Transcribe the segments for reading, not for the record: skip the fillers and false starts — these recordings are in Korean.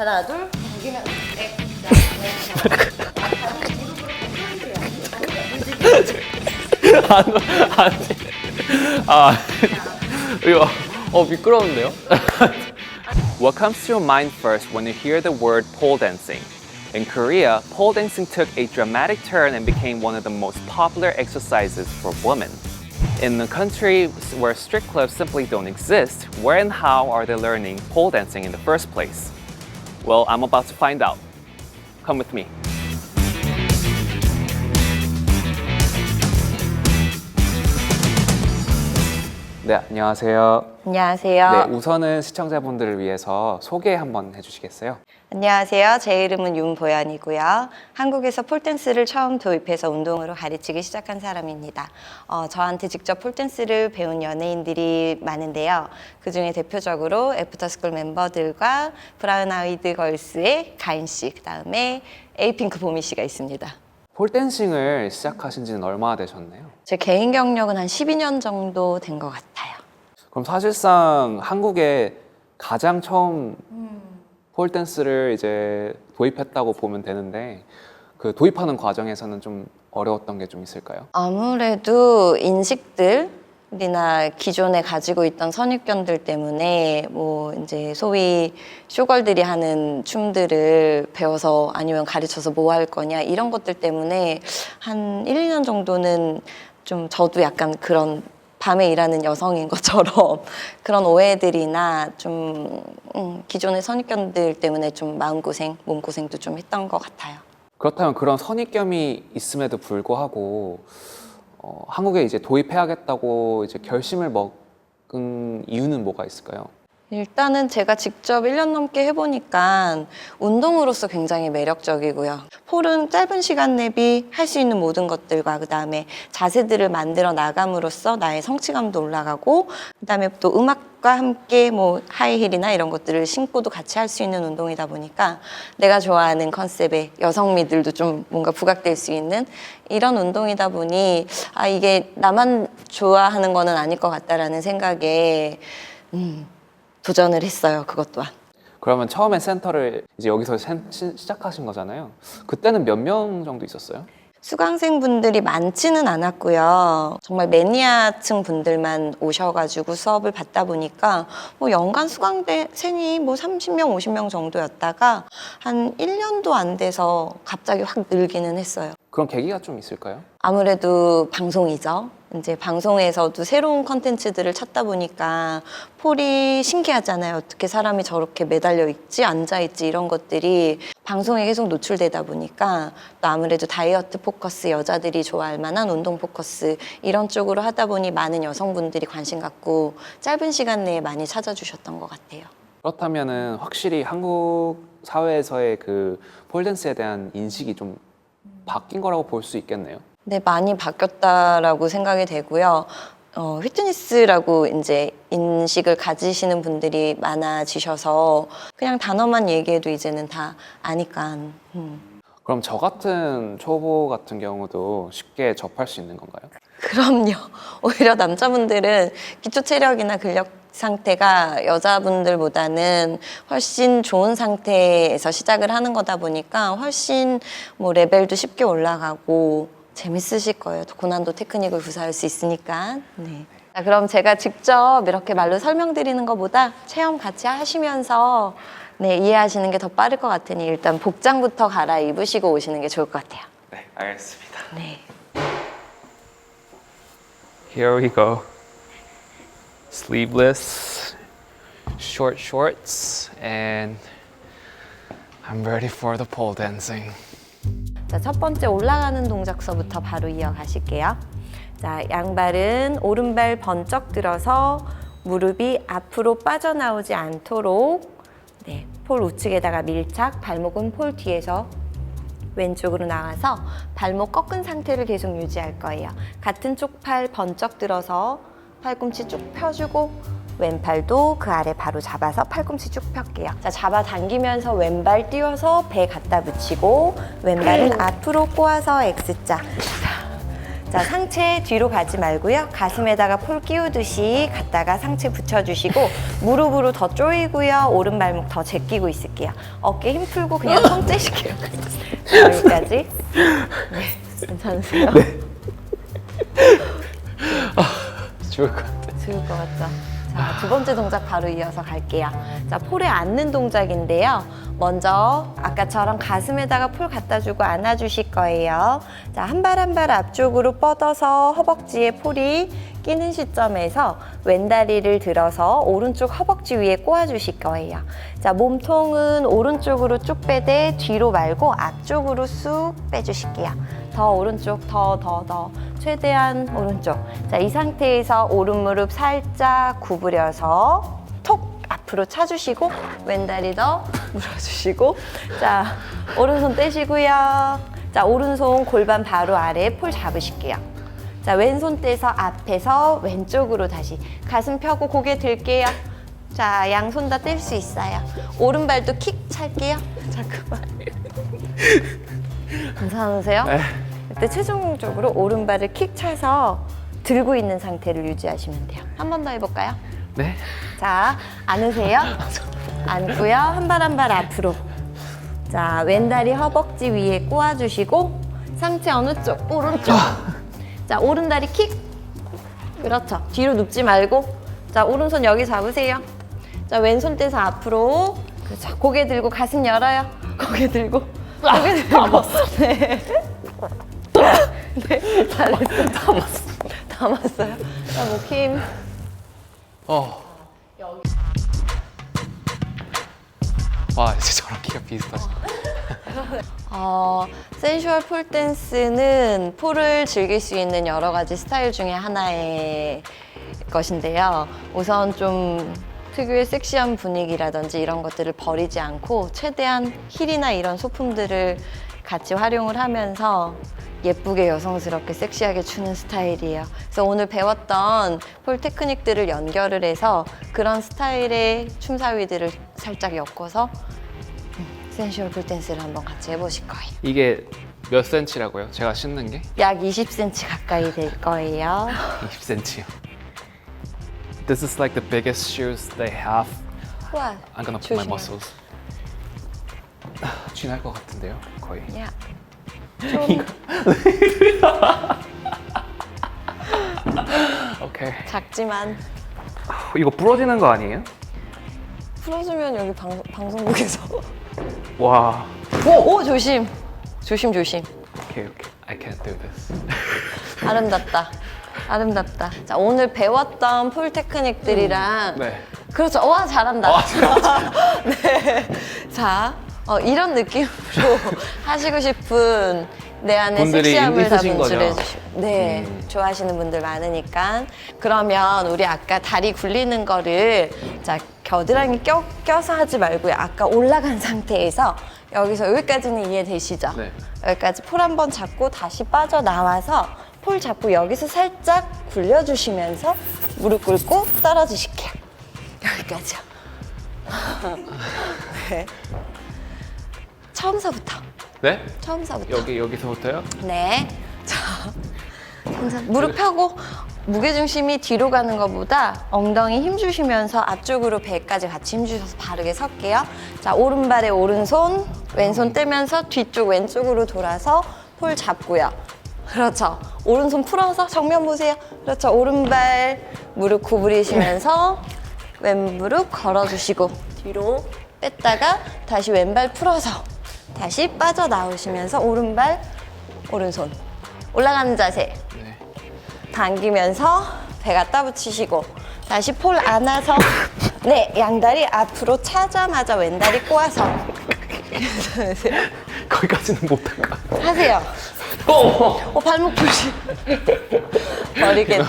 하나, 둘. 여기는 이거 미끄러운데요? What comes to your mind first when you hear the word pole dancing? In Korea, pole dancing took a dramatic turn and became one of the most popular exercises for women. In a country where strict clubs simply don't exist, where and how are they learning pole dancing in the first place? Well, I'm about to find out. Come with me. 네, 안녕하세요. 안녕하세요. 네, 우선은 시청자분들을 위해서 소개 한번 해주시겠어요? 안녕하세요. 제 이름은 윤보연이고요. 한국에서 폴댄스를 처음 도입해서 운동으로 가르치기 시작한 사람입니다. 저한테 직접 폴댄스를 배운 연예인들이 많은데요. 그중에 대표적으로 애프터스쿨 멤버들과 브라운 아이드 걸스의 가인 씨, 그다음에 에이핑크 보미 씨가 있습니다. 폴댄싱을 시작하신 지는 얼마나 되셨나요? 제 개인 경력은 한 12년 정도 된 것 같아요. 그럼 사실상 한국에 가장 처음 폴댄스를 이제 도입했다고 보면 되는데 그 도입하는 과정에서는 좀 어려웠던 게 좀 있을까요? 아무래도 인식들이나 기존에 가지고 있던 선입견들 때문에 뭐 이제 소위 쇼걸들이 하는 춤들을 배워서 아니면 가르쳐서 뭐 할 거냐 이런 것들 때문에 한 1, 2년 정도는 좀 저도 약간 그런 밤에 일하는 여성인 것처럼 그런 오해들이나 좀 기존의 선입견들 때문에 좀 마음고생, 몸고생도 좀 했던 것 같아요. 그렇다면 그런 선입견이 있음에도 불구하고 한국에 이제 도입해야겠다고 이제 결심을 먹은 이유는 뭐가 있을까요? 일단은 제가 직접 1년 넘게 해보니까 운동으로서 굉장히 매력적이고요. 폴은 짧은 시간 내비 할 수 있는 모든 것들과 그 다음에 자세들을 만들어 나감으로써 나의 성취감도 올라가고 그 다음에 또 음악과 함께 뭐 하이힐이나 이런 것들을 신고도 같이 할 수 있는 운동이다 보니까 내가 좋아하는 컨셉의 여성미들도 좀 뭔가 부각될 수 있는 이런 운동이다 보니 이게 나만 좋아하는 거는 아닐 것 같다라는 생각에 도전을 했어요. 그것 또한. 그러면 처음에 센터를 이제 여기서 시작하신 거잖아요. 그때는 몇 명 정도 있었어요? 수강생분들이 많지는 않았고요. 정말 매니아층 분들만 오셔가지고 수업을 받다 보니까 뭐 연간 수강생이 뭐 30명, 50명 정도였다가 한 1년도 안 돼서 갑자기 확 늘기는 했어요. 그런 계기가 좀 있을까요? 아무래도 방송이죠. 이제 방송에서도 새로운 컨텐츠들을 찾다 보니까 폴이 신기하잖아요. 어떻게 사람이 저렇게 매달려 있지, 앉아 있지 이런 것들이 방송에 계속 노출되다 보니까 또 아무래도 다이어트 포커스, 여자들이 좋아할 만한 운동 포커스 이런 쪽으로 하다 보니 많은 여성분들이 관심 갖고 짧은 시간 내에 많이 찾아주셨던 것 같아요. 그렇다면은 확실히 한국 사회에서의 그 폴댄스에 대한 인식이 좀 바뀐 거라고 볼 수 있겠네요. 네, 많이 바뀌었다라고 생각이 되고요. 휘트니스라고 이제 인식을 가지시는 분들이 많아지셔서 그냥 단어만 얘기해도 이제는 다 아니까. 그럼 저 같은 초보 같은 경우도 쉽게 접할 수 있는 건가요? 그럼요. 오히려 남자분들은 기초 체력이나 근력 상태가 여자분들보다는 훨씬 좋은 상태에서 시작을 하는 거다 보니까 훨씬 뭐 레벨도 쉽게 올라가고 재밌으실 거예요. 고난도 테크닉을 구사할 수 있으니까. 네. 자, 그럼 제가 직접 이렇게 말로 설명드리는 것보다 체험 같이 하시면서 이해하시는 게 더 빠를 것 같으니 일단 복장부터 갈아입으시고 오시는 게 좋을 것 같아요. 네, 알겠습니다. 네. Here we go. Sleeveless, short shorts, and I'm ready for the pole dancing. 자, 첫 번째 올라가는 동작서부터 바로 이어가실게요. 자, 양발은 오른발 번쩍 들어서 무릎이 앞으로 빠져나오지 않도록 폴 우측에다가 밀착, 발목은 폴 뒤에서 왼쪽으로 나와서 발목 꺾은 상태를 계속 유지할 거예요. 같은 쪽 팔 번쩍 들어서 팔꿈치 쭉 펴주고 왼팔도 그 아래 바로 잡아서 팔꿈치 쭉 펼게요. 자, 잡아당기면서 왼발 띄워서 배 갖다 붙이고 왼발은 앞으로 꼬아서 X자. 자, 상체 뒤로 가지 말고요. 가슴에다가 폴 끼우듯이 갖다가 상체 붙여주시고 무릎으로 더 조이고요. 오른 발목 더 제끼고 있을게요. 어깨 힘 풀고 그냥 손 떼실게요. 자, 여기까지. 네, 괜찮으세요? 네. 죽을 것 같아. 죽을 것 같죠? 자, 두 번째 동작 바로 이어서 갈게요. 자, 폴에 앉는 동작인데요. 먼저 아까처럼 가슴에다가 폴 갖다 주고 안아주실 거예요. 자, 한 발 한 발 앞쪽으로 뻗어서 허벅지에 폴이 끼는 시점에서 왼다리를 들어서 오른쪽 허벅지 위에 꼬아주실 거예요. 자, 몸통은 오른쪽으로 쭉 빼되 뒤로 말고 앞쪽으로 쑥 빼주실게요. 더 오른쪽, 더. 최대한 오른쪽. 자, 이 상태에서 오른 무릎 살짝 구부려서 톡 앞으로 차주시고 왼다리 더 물어주시고 자, 오른손 떼시고요. 자, 오른손 골반 바로 아래 폴 잡으실게요. 자, 왼손 떼서 앞에서 왼쪽으로 다시 가슴 펴고 고개 들게요. 자, 양손 다 뗄 수 있어요. 오른발도 킥 찰게요. 잠깐만. 괜찮으세요? 네. 그때 최종적으로 오른발을 킥 차서 들고 있는 상태를 유지하시면 돼요. 한 번 더 해볼까요? 네. 자, 안으세요. 앉고요. 한 발 한 발 앞으로. 자, 왼다리 허벅지 위에 꼬아주시고 상체 어느 쪽? 오른쪽. 자, 오른다리 킥. 그렇죠. 뒤로 눕지 말고. 자, 오른손 여기 잡으세요. 자, 왼손 떼서 앞으로. 그렇죠. 고개 들고 가슴 열어요. 고개 들고. 고개 들고. 네. 네, 잘했어요. 담았어요. 자, 목 힘. 와, 진짜 저랑 키가 비슷하시. 센슈얼 폴 댄스는 폴을 즐길 수 있는 여러 가지 스타일 중에 하나의 것인데요. 우선 좀 특유의 섹시한 분위기라든지 이런 것들을 버리지 않고 최대한 힐이나 이런 소품들을 같이 활용을 하면서 예쁘게 여성스럽게 섹시하게 추는 스타일이에요. 그래서 오늘 배웠던 폴 테크닉들을 연결을 해서 그런 스타일의 춤사위들을 살짝 엮어서 센슈얼 폴 댄스를 한번 같이 해보실 거예요. 이게 몇 센치라고요? 제가 신는 게? 약 20cm 가까이 될 거예요. 20cm요. This is like the biggest shoes they have. 와, I'm gonna put my 조심해. muscles. 쥐날 것 같은데요, 거의. 야, 좀 오케이. 작지만 이거 부러지는 거 아니에요? 풀어주면 여기 방송국에서 와. 오, 조심. 조심. 오케이. I can't do this. 아름답다. 자, 오늘 배웠던 폴 테크닉들이랑 네. 그렇죠. 와, 잘한다. 아, 진짜. 네. 자, 이런 느낌으로 하시고 싶은 내 안에 분들이 섹시함을 다 있으신 거죠? 분출해 주시고. 네. 좋아하시는 분들 많으니까. 그러면 우리 아까 다리 굴리는 거를 자, 겨드랑이 껴서 하지 말고요. 아까 올라간 상태에서 여기서 여기까지는 이해되시죠? 네. 여기까지 폴 한 번 잡고 다시 빠져나와서 폴 잡고 여기서 살짝 굴려주시면서 무릎 꿇고 떨어지실게요. 여기까지요. 네. 처음서부터. 네? 처음서부터. 여기서부터요? 네. 자, 무릎 펴고 무게중심이 뒤로 가는 것보다 엉덩이 힘 주시면서 앞쪽으로 배까지 같이 힘 주셔서 바르게 설게요. 자, 오른발에 오른손, 왼손 떼면서 뒤쪽 왼쪽으로 돌아서 폴 잡고요. 그렇죠. 오른손 풀어서 정면 보세요. 그렇죠. 오른발 무릎 구부리시면서 왼무릎 걸어주시고 뒤로 뺐다가 다시 왼발 풀어서 다시 빠져나오시면서 오른발, 오른손 올라가는 자세 네. 당기면서 배 갖다 붙이시고 다시 폴 안아서 네, 양다리 앞으로 차자마자 왼다리 꼬아서 괜찮으세요? 거기까지는 못할 것 같아요. 하세요. 발목 조심. 버리겠.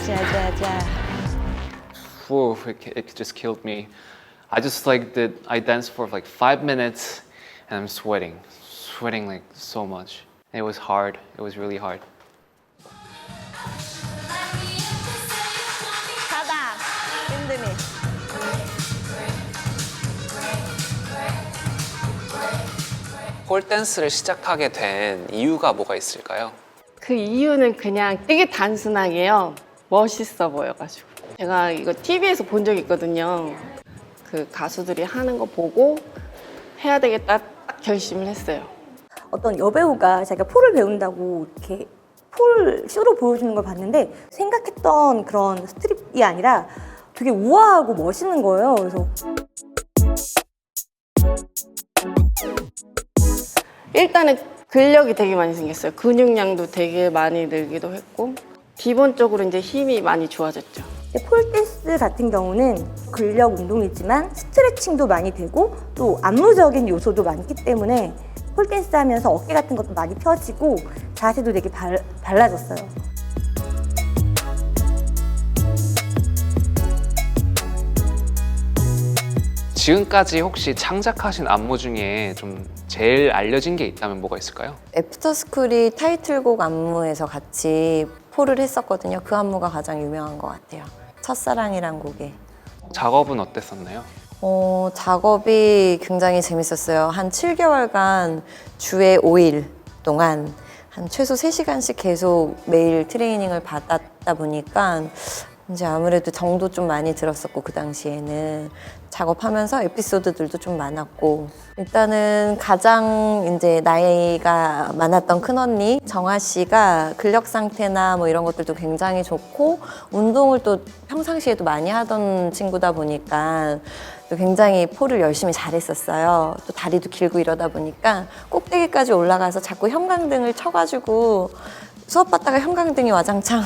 자자자. Whoa, it just killed me. I just I danced for like 5 minutes and I'm sweating like so much. It was hard. It was really hard. 가다. 힘드니. 폴 댄스를 시작하게 된 이유가 뭐가 있을까요? 그 이유는 그냥 되게 단순하게요. 멋있어 보여가지고. 제가 이거 TV에서 본 적이 있거든요. 그 가수들이 하는 거 보고 해야 되겠다 딱 결심을 했어요. 어떤 여배우가 자기가 폴을 배운다고 이렇게 폴 쇼로 보여주는 걸 봤는데 생각했던 그런 스트립이 아니라 되게 우아하고 멋있는 거예요. 그래서 일단은 근력이 되게 많이 생겼어요. 근육량도 되게 많이 늘기도 했고 기본적으로 이제 힘이 많이 좋아졌죠. 폴 댄스 같은 경우는 근력 운동이지만 스트레칭도 많이 되고 또 안무적인 요소도 많기 때문에 폴 댄스 하면서 어깨 같은 것도 많이 펴지고 자세도 되게 달라졌어요. 지금까지 혹시 창작하신 안무 중에 좀 제일 알려진 게 있다면 뭐가 있을까요? 애프터스쿨이 타이틀곡 안무에서 같이 폴을 했었거든요. 그 안무가 가장 유명한 것 같아요. 첫사랑이란 곡에. 작업은 어땠었나요? 작업이 굉장히 재밌었어요. 한 7개월간 주에 5일 동안 한 최소 3시간씩 계속 매일 트레이닝을 받았다 보니까 이제 아무래도 정도 좀 많이 들었었고 그 당시에는 작업하면서 에피소드들도 좀 많았고 일단은 가장 이제 나이가 많았던 큰언니 정아 씨가 근력 상태나 뭐 이런 것들도 굉장히 좋고 운동을 또 평상시에도 많이 하던 친구다 보니까 또 굉장히 폴을 열심히 잘했었어요. 또 다리도 길고 이러다 보니까 꼭대기까지 올라가서 자꾸 형광등을 쳐가지고 수업 받다가 형광등이 와장창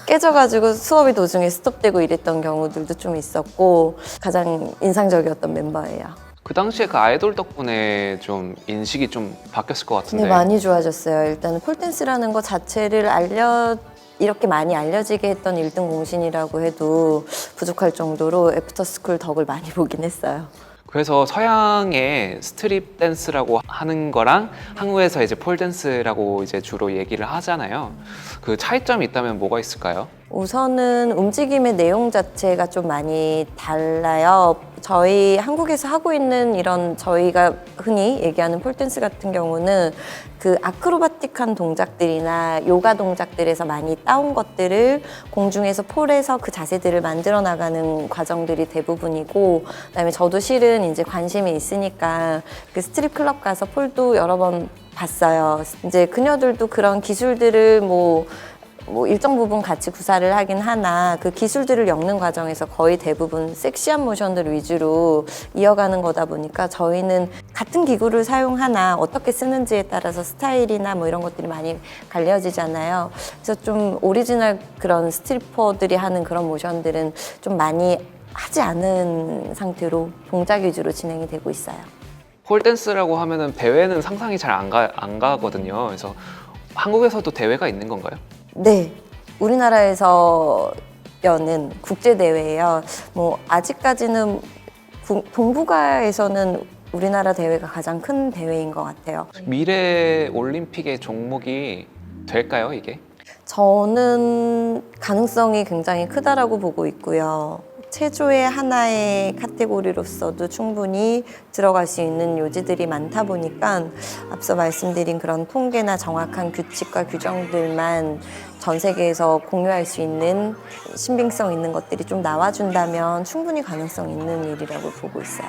깨져가지고 수업이 도중에 스톱되고 이랬던 경우들도 좀 있었고 가장 인상적이었던 멤버예요. 그 당시에 그 아이돌 덕분에 좀 인식이 좀 바뀌었을 것 같은데. 네, 많이 좋아졌어요. 일단은 폴댄스라는 거 자체를 이렇게 많이 알려지게 했던 1등 공신이라고 해도 부족할 정도로 애프터스쿨 덕을 많이 보긴 했어요. 그래서 서양의 스트립 댄스라고 하는 거랑 한국에서 이제 폴 댄스라고 이제 주로 얘기를 하잖아요. 그 차이점이 있다면 뭐가 있을까요? 우선은 움직임의 내용 자체가 좀 많이 달라요. 저희 한국에서 하고 있는 이런 저희가 흔히 얘기하는 폴댄스 같은 경우는 그 아크로바틱한 동작들이나 요가 동작들에서 많이 따온 것들을 공중에서 폴에서 그 자세들을 만들어 나가는 과정들이 대부분이고 그다음에 저도 실은 이제 관심이 있으니까 그 스트립 클럽 가서 폴도 여러 번 봤어요. 이제 그녀들도 그런 기술들을 뭐 일정 부분 같이 구사를 하긴 하나 그 기술들을 엮는 과정에서 거의 대부분 섹시한 모션들 위주로 이어가는 거다 보니까 저희는 같은 기구를 사용하나 어떻게 쓰는지에 따라서 스타일이나 뭐 이런 것들이 많이 갈려지잖아요. 그래서 좀 오리지널 그런 스트리퍼들이 하는 그런 모션들은 좀 많이 하지 않은 상태로 동작 위주로 진행이 되고 있어요. 폴 댄스라고 하면은 대회는 상상이 잘 안 가거든요. 그래서 한국에서도 대회가 있는 건가요? 네, 우리나라에서 여는 국제대회예요. 뭐 아직까지는 동북아에서는 우리나라 대회가 가장 큰 대회인 것 같아요. 미래 올림픽의 종목이 될까요, 이게? 저는 가능성이 굉장히 크다라고 보고 있고요. 체조의 하나의 카테고리로서도 충분히 들어갈 수 있는 요지들이 많다 보니까 앞서 말씀드린 그런 통계나 정확한 규칙과 규정들만 전 세계에서 공유할 수 있는 신빙성 있는 것들이 좀 나와준다면 충분히 가능성 있는 일이라고 보고 있어요.